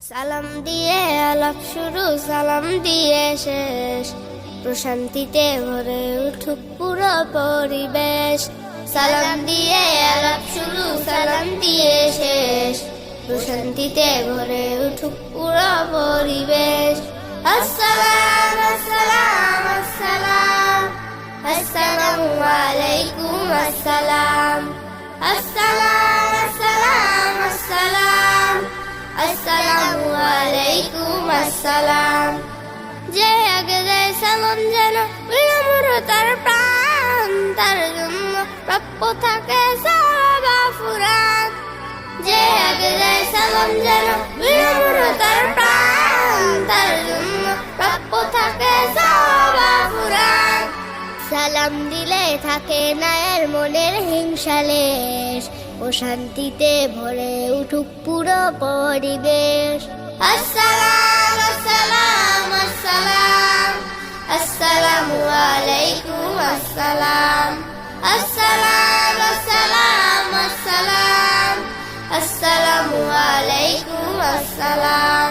সালাম দিয়ে আলাপ শুরু, সালাম দিয়ে শেষ, প্রশান্তিতে ভরে উঠুক পুরো পরিবেশ। সালাম দিয়ে আলাপ শুরু, সালাম দিয়ে শেষ, প্রশান্তিতে ভরে উঠুক পুরো পরিবেশ। আসসালাম আসসালাম আসসালাম, আসসালামু আলাইকুম আসসালাম, আসসালাম আসসালাম আসসালাম, আসসালামু আলাইকুম আসসালাম। যে আগে দেয় সালাম যেন বিনম্র তার প্রাণ, তার জন্য প্রাপ্য থাকে সওয়াব ফুরান। যে আগে দেয় সালাম যেন বিনম্র তার প্রাণ, তার জন্য প্রাপ্য থাকে সওয়াব ফুরান। সালাম দিলে থাকে না এর মনের হিংসা লেশ, ও শান্তিতে ভরে উঠুক পুরো পরিবেশ। আসসালাম আসসালাম আসসালাম, আসসালামু আলাইকুম আসসালাম, আসসালাম আসসালাম আসসালাম, আসসালামু আলাইকুম আসসালাম।